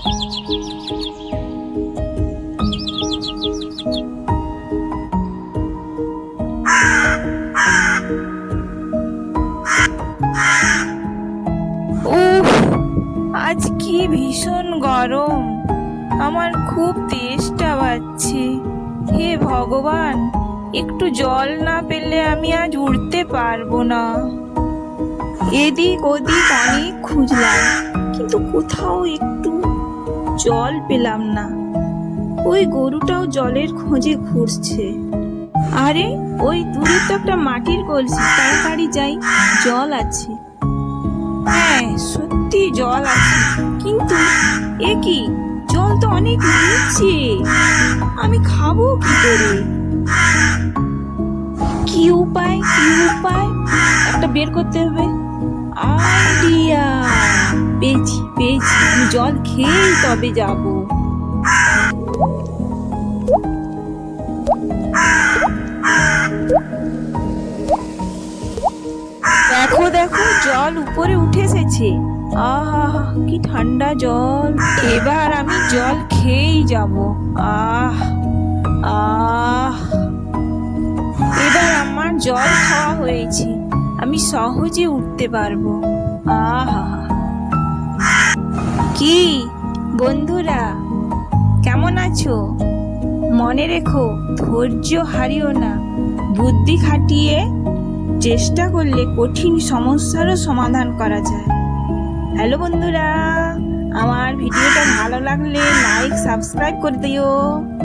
উফ, আজ কি ভীষণ গরম। আমার খুব তেষ্টা পাচ্ছে। হে ভগবান, একটু জল না পেলে আমি আজ উঠতে পারবো না। এদিক ওদিক অনেক খুঁজলাম, কিন্তু কোথাও একটু জল পেলাম না। ওই গরুটাও জলের খোঁজে ঘুরছে। আরে, ওই দূরে তো একটা মাটির কলসি, তাড়াতাড়ি যাই, জল আছে। হ্যাঁ, সত্যি জল আছে, কিন্তু এ কি, জল তো অনেক নিচে। আমি খাবো কি করে? কি উপায়, কি উপায় একটা বের করতে হবে। আইডিয়া পেয়েছি, পেয়েছি। আমি জল খেয়েই তবে যাব। দেখো দেখো, জল উপরে উঠে এসেছে। আহা, কি ঠান্ডা জল। এবার আমি জল খেয়েই যাব। আহ আহ এবার আমার জল খাওয়া হয়েছে, আমি সহজে উঠতে পারবো। আহা, কি বন্ধুরা, কেমন আছো? মনে রেখো, ধৈর্য হারিও না। বুদ্ধি খাটিয়ে চেষ্টা করলে কঠিন সমস্যারও সমাধান করা যায়। হ্যালো বন্ধুরা, আমার ভিডিওটা ভালো লাগলে লাইক সাবস্ক্রাইব করে দিও।